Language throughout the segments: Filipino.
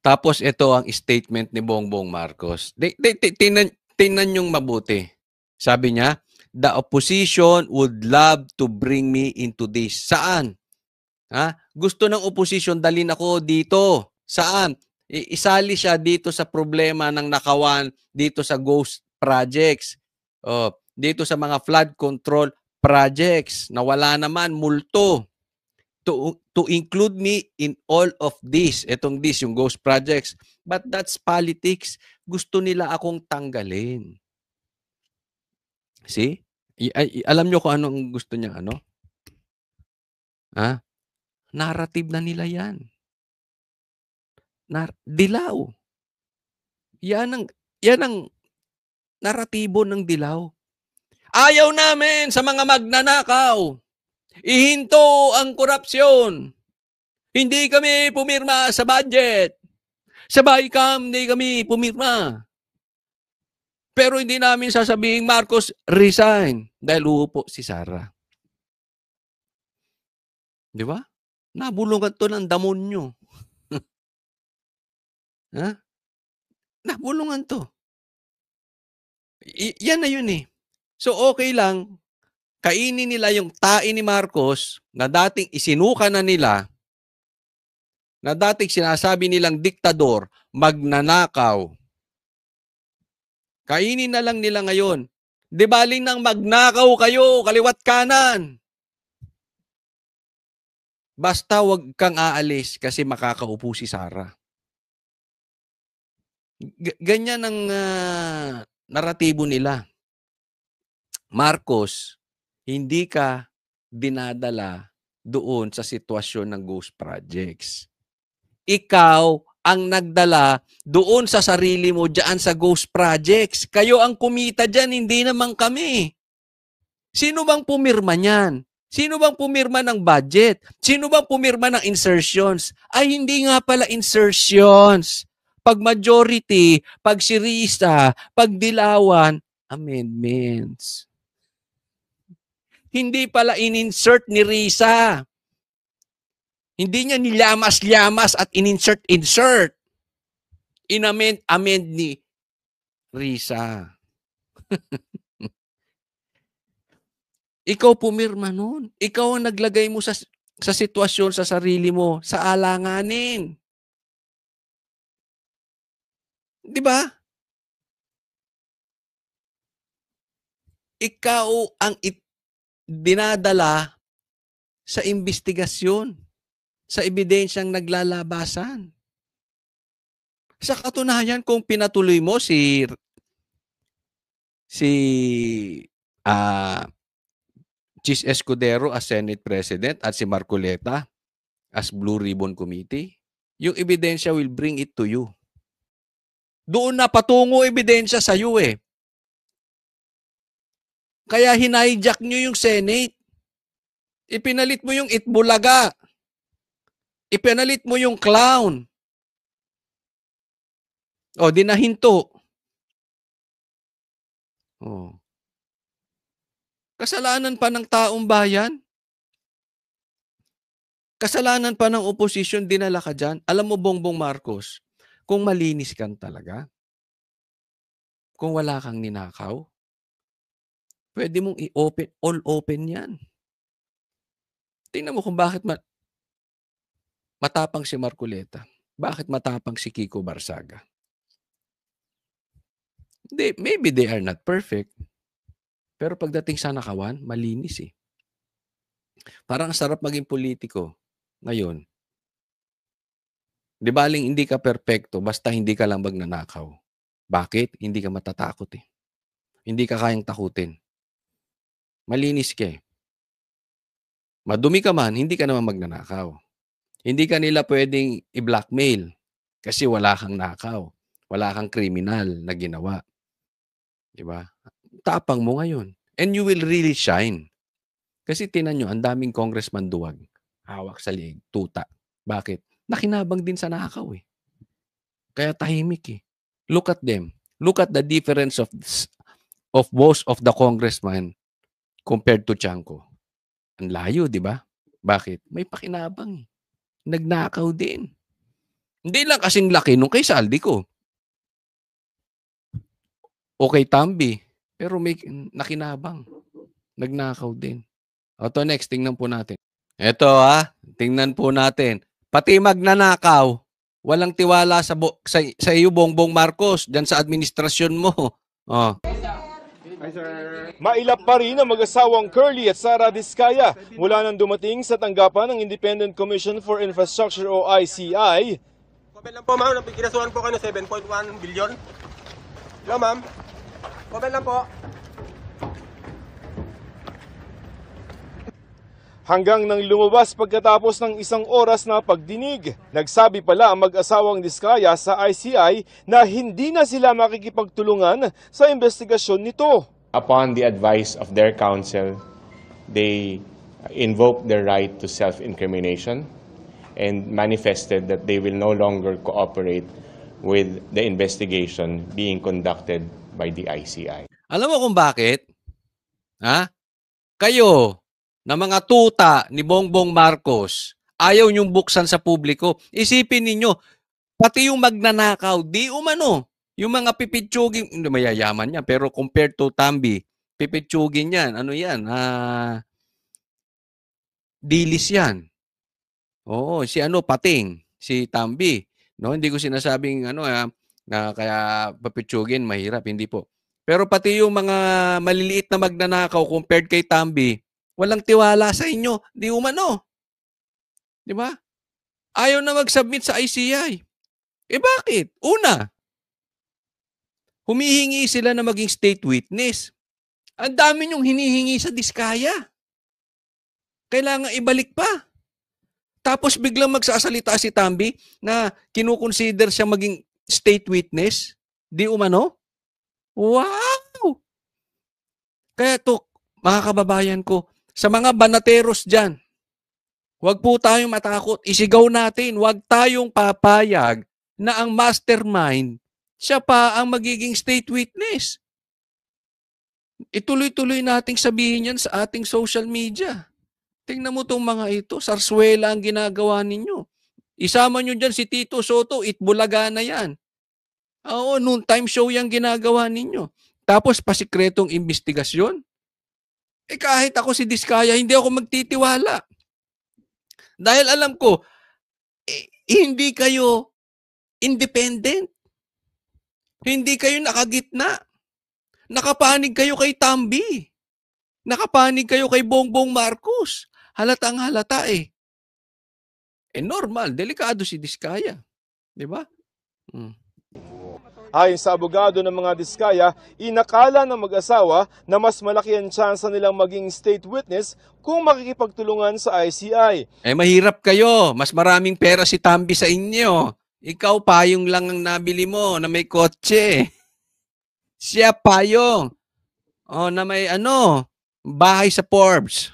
Tapos ito ang statement ni Bongbong Marcos. Tingnan niyong mabuti. Sabi niya, the opposition would love to bring me into this. Saan? Ha? Gusto ng opposition dalhin ako dito. Saan? Isali siya dito sa problema ng nakawan, dito sa ghost projects. Dito sa mga flood control projects na wala naman multo. To include me in all of this. Itong this, yung ghost projects. But that's politics. Gusto nila akong tanggalin. See? Alam nyo kung anong gusto niya, ano? Ha? Narrative na nila yan. Dilaw. Yan ang naratibo ng dilaw. Ayaw namin sa mga magnanakaw. Ihinto ang korupsyon. Hindi kami pumirma sa budget. Sa BICAM, hindi kami pumirma. Pero hindi namin sasabihin, Marcos, resign. Dahil uupo si Sara. Di ba? Nabulungan to ng damonyo. Ha? Nabulungan to. Yan na yun eh. So okay lang, kainin nila yung tae ni Marcos na dating isinuka na nila, na dating sinasabi nilang diktador, magnanakaw. Kainin na lang nila ngayon. Di baling nang magnakaw kayo, kaliwat kanan. Basta wag kang aalis kasi makakaupo si Sara. Ganyan ang naratibo nila. Marcos, hindi ka dinadala doon sa sitwasyon ng ghost projects. Ikaw ang nagdala doon sa sarili mo dyan sa ghost projects. Kayo ang kumita dyan, hindi naman kami. Sino bang pumirma niyan? Sino bang pumirma ng budget? Sino bang pumirma ng insertions? Ay, hindi nga pala insertions. Pag majority, pag sirisa, pag dilawan, amendments. Hindi pala in-insert ni Risa. Hindi niya nilamas-lamas at in-insert. Inamend ni Risa. Ikaw pumirma nun. Ikaw ang naglagay mo sa sitwasyon sa sarili mo, sa alanganin. Di ba? Ikaw ang dinadala sa investigasyon, sa ebidensyang naglalabasan. Sa katunayan, kung pinatuloy mo si Chis Escudero as Senate President at si Marcoleta as Blue Ribbon Committee, yung ebidensya will bring it to you. Doon na patungo ebidensya sa iyo eh. Kaya hinayjack nyo yung Senate. Ipinalit mo yung Itbulaga. Ipinalit mo yung clown. O, dinahinto. O. Kasalanan pa ng taong bayan? Kasalanan pa ng oposisyon, dinala ka dyan? Alam mo, Bongbong Marcos, kung malinis kang talaga, kung wala kang ninakaw, pwede mong i-open, all open yan. Tingnan mo kung bakit matapang si Marcoleta. Bakit matapang si Kiko Barsaga? Maybe they are not perfect. Pero pagdating sa nakawan, malinis eh. Parang sarap maging politiko ngayon. Di baling hindi ka perfecto, basta hindi ka lang magnanakaw. Bakit? Hindi ka matatakot eh. Hindi ka kayang takutin. Malinis ka eh. Madumi ka man, hindi ka naman magnanakaw. Hindi ka nila pwedeng i-blackmail kasi wala kang nakaw. Wala kang kriminal na ginawa. Diba? Tapang mo ngayon. And you will really shine. Kasi tinan nyo, ang daming congressman duwag. Hawak sa liig, tuta. Bakit? Nakinabang din sa nakaw eh. Kaya tahimik eh. Look at them. Look at the difference of most of the congressman compared to Chanco. Ang layo, di ba? Bakit? May pakinabang eh. Nagnakaw din. Hindi lang kasing laki nung kay Saldico o kay Tamby, pero may nakinabang, nagnakaw din. O 'to next, tingnan po natin. Eto, tingnan po natin. Pati magnanakaw, walang tiwala sa iyo, Bongbong Marcos, diyan sa administrasyon mo. Oh. Mailap pa rin ang mag-asawang Curly at Sara Diskaya mula nang dumating sa tanggapan ng Independent Commission for Infrastructure o ICI. Comment lang po ma'am, kinasuhan po kayo ng 7.1 billion. Hello ma'am, comment lang po. Hanggang nang lumabas pagkatapos ng isang oras na pagdinig. Nagsabi pala ang mag-asawang Diskaya sa ICI na hindi na sila makikipagtulungan sa investigasyon nito. Upon the advice of their counsel, they invoked their right to self-incrimination and manifested that they will no longer cooperate with the investigation being conducted by the ICI. Alam mo kung bakit? Kayo, na mga tuta ni Bongbong Marcos, ayaw niyong buksan sa publiko. Isipin ninyo, pati yung magnanakaw, di umano. Yung mga pipitsugin, mayayaman yan, pero compared to Tamby, pipitsugin yan. Ano yan? Dilis yan. Oo, si Pating, si Tamby. No, hindi ko sinasabing na kaya papitsugin mahirap, hindi po. Pero pati yung mga maliliit na magnanakaw compared kay Tamby, walang tiwala sa inyo, di umano. Di ba? Ayaw na mag-submit sa ICI. Bakit? Una, humihingi sila na maging state witness. Ang dami niyong hinihingi sa Diskaya. Kailangan ibalik pa. Tapos biglang magsasalita si Tamby na kinukonsider siya maging state witness. Di umano? Wow! Kaya to, mga kababayan ko, sa mga banateros dyan, huwag po tayong matakot. Isigaw natin, huwag tayong papayag na ang mastermind, siya pa ang magiging state witness. Ituloy-tuloy nating sabihin yan sa ating social media. Tingnan mo itong mga ito, sarswela ang ginagawa ninyo. Isama nyo dyan si Tito Soto, Itbulaga na yan. Oo, noon time show yung ginagawa ninyo. Tapos pasikretong investigasyon. Kahit ako si Diskaya, hindi ako magtitiwala. Dahil alam ko, hindi kayo independent. Hindi kayo nakagitna. Nakapanig kayo kay Tamby. Nakapanig kayo kay Bongbong Marcos. Halatang halata normal, delikado si Diskaya. Di ba? Ayon sa abogado ng mga Diskaya, inakala ng mag-asawa na mas malaki ang tsansa nilang maging state witness kung makikipagtulungan sa ICI. Mahirap kayo. Mas maraming pera si Tamby sa inyo. Ikaw, payong lang ang nabili mo na may kotse. Siya payong. Na may bahay sa Forbes.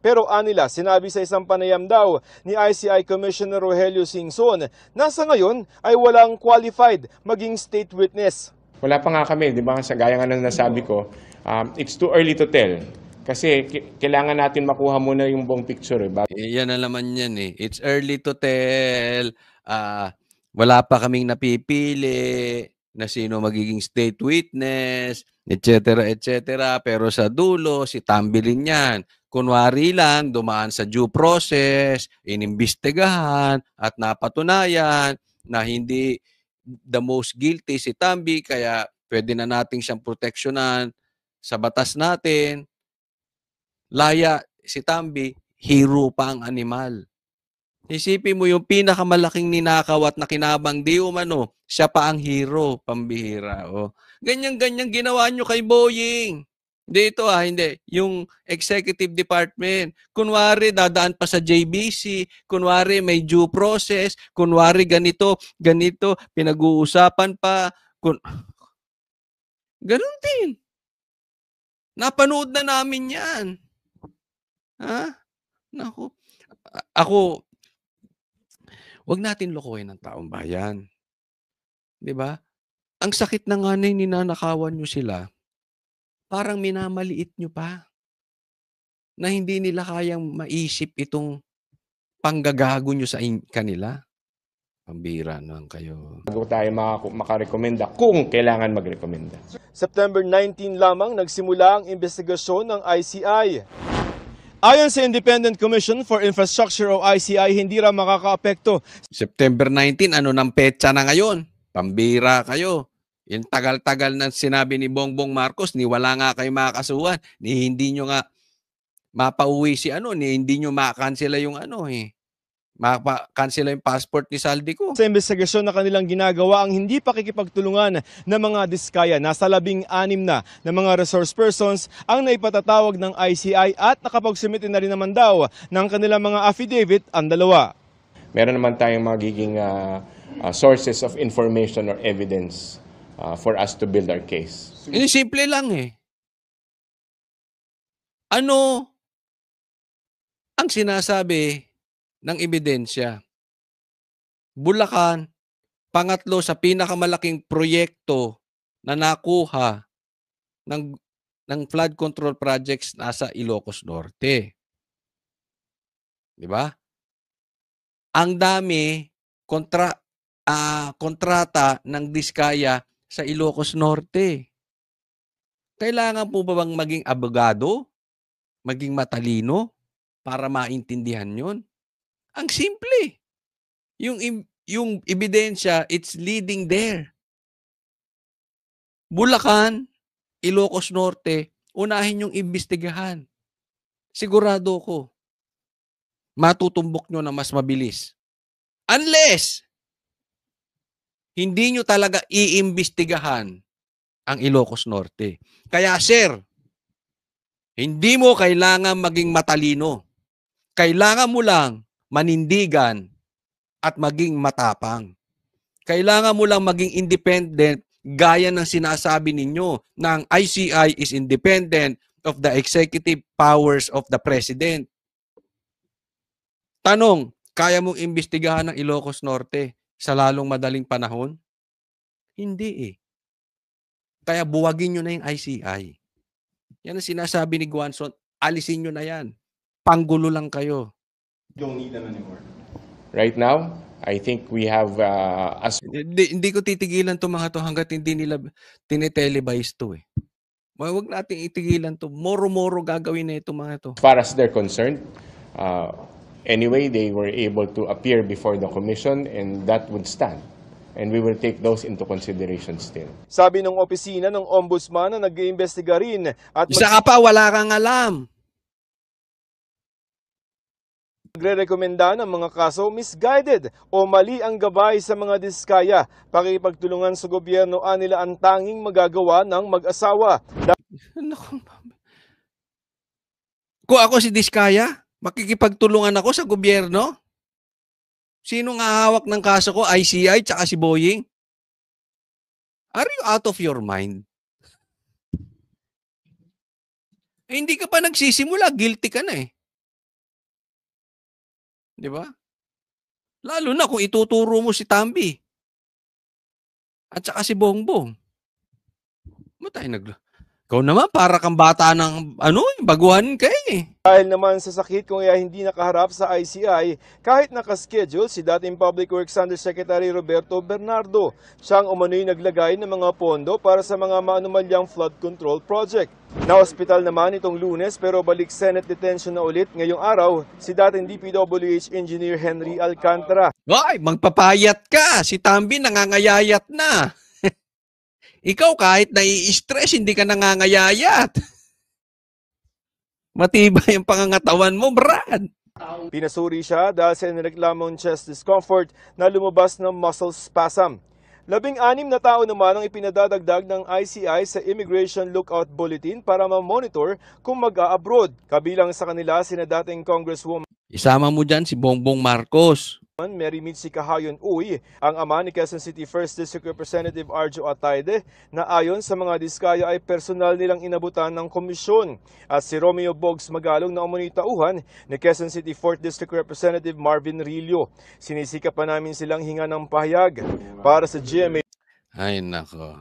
Pero anila, sinabi sa isang panayam daw ni ICI Commissioner Rogelio Singson na sa ngayon ay walang qualified maging state witness. Wala pa nga kami, di ba? Sa gaya nga ng nasabi ko, it's too early to tell. Kasi kailangan natin makuha muna yung buong picture. Yan na naman yan It's early to tell. Wala pa kaming napipili na sino magiging state witness, etc. etc. Pero sa dulo, si Tamby rin yan. Kunwari lang, dumaan sa due process, inimbestigahan, at napatunayan na hindi the most guilty si Tamby, kaya pwede na nating siyang proteksyonan sa batas natin. Laya si Tamby, hero pa ang animal. Isipin mo yung pinakamalaking ninakaw at nakinabang, di umano, siya pa ang hero, pambihira. Ganyan-ganyan ginawa nyo kay Boying. Dito hindi. Yung executive department, kunwari dadaan pa sa JBC, kunwari may due process, kunwari ganito, pinag-uusapan pa. Ganun din. Napanood na namin yan. Naku. Ako, wag natin lokohin ang taong bayan. 'Di ba? Ang sakit na nga na ninanakawan nyo sila, parang minamaliit nyo pa. Na hindi nila kayang maisip itong panggagago nyo sa kanila. Pambira naman kayo. Bago tayo makarekomenda kung kailangan magrekomenda. September 19 lamang nagsimula ang investigasyon ng ICI. Ayon sa Independent Commission for Infrastructure o ICI, hindi raw makakaapekto September 19, ano ng petsa na ngayon? Pambira kayo. Yung tagal-tagal na sinabi ni Bongbong Marcos, ni wala nga kayo makakasuhan, ni hindi nyo nga mapauwi si ni hindi nyo makansela yung makansela yung passport ni Saldico. sa investigasyon na kanilang ginagawa ang hindi pakikipagtulungan ng mga diskaya. Nasa 16 na mga resource persons ang naipatatawag ng ICI at nakapagsumite na rin naman daw ng kanilang mga affidavit ang dalawa. Meron naman tayong magiging sources of information or evidence for us to build our case. Simple lang Ano ang sinasabi ng ebidensya? Bulacan, pangatlo sa pinakamalaking proyekto na nakuha ng flood control projects nasa Ilocos Norte. Di ba? Ang dami kontrata ng diskaya sa Ilocos Norte. Kailangan po ba bang maging abogado? Maging matalino? Para maintindihan yon? Ang simple. Yung ebidensya, it's leading there. Bulacan, Ilocos Norte, unahin yung imbestigahan. Sigurado ko, matutumbok nyo na mas mabilis. Unless, hindi nyo talaga iimbestigahan ang Ilocos Norte. Kaya sir, hindi mo kailangan maging matalino. Kailangan mo lang manindigan at maging matapang. Kailangan mo lang maging independent gaya ng sinasabi ninyo na ang ICI is independent of the executive powers of the President. Tanong, kaya mong imbestigahan ng Ilocos Norte sa lalong madaling panahon? Hindi Kaya buwagin nyo na yung ICI. Yan ang sinasabi ni Guanzon, alisin nyo na yan. Panggulo lang kayo. Don't need them anymore. Right now, I think we have Hindi ko titigilan to mga to hanggat hindi nila tinitelevise to Huwag natin itigilan to. Moro-moro gagawin na ito mga to. as far as they're concerned, anyway, they were able to appear before the commission and that would stand. And we will take those into consideration still. Sabi ng opisina ng ombudsman na nag-iimbestiga rin at Isa ka pa, wala kang alam. magre-rekomenda ng mga kaso misguided o mali ang gabay sa mga diskaya. Pakipagtulungan sa gobyerno nila ang tanging magagawa ng mag-asawa. Kung ako si Diskaya, makikipagtulungan ako sa gobyerno? Sino nga hawak ng kaso ko? ICI tsaka si Boying? Are you out of your mind? Hindi ka pa nagsisimula, guilty ka na Di ba? Lalo na kung ituturo mo si Tambi. At saka si Bongbong. Ikaw naman, para kang bata ng, baguhan ka Dahil naman sa sakit kung hindi nakaharap sa ICI, kahit nakaschedule si dating Public Works Undersecretary Roberto Bernardo. Siyang umano'y naglagay ng mga pondo para sa mga maanumalyang flood control project. Na-hospital naman itong Lunes pero balik Senate detention na ulit ngayong araw si dating DPWH Engineer Henry Alcantara. Ay, magpapayat ka. Si Tambi nangangayayat na. Ikaw kahit nai-stress, hindi ka nangangayayat. Matibay ang pangangatawan mo, Brad. Pinasuri siya dahil sa nireklamong chest discomfort na lumabas ng muscle spasm. 16 na tao naman ang ipinadadagdag ng ICI sa Immigration Lookout Bulletin para ma-monitor kung mag-a-abroad. Kabilang sa kanila sina dating Congresswoman Isama mo dyan si Bongbong Marcos. Mary Mitzi Cahayon Uy, ang ama ni Quezon City 1st District Representative Arjo Atayde, na ayon sa mga diskaya ay personal nilang inabutan ng komisyon. At si Romeo Bogs Magalong na umunoy tauhan ni Quezon City 4th District Representative Marvin Rillo. Sinisika pa namin silang hinga ng pahayag para sa GMA. Ay, nako.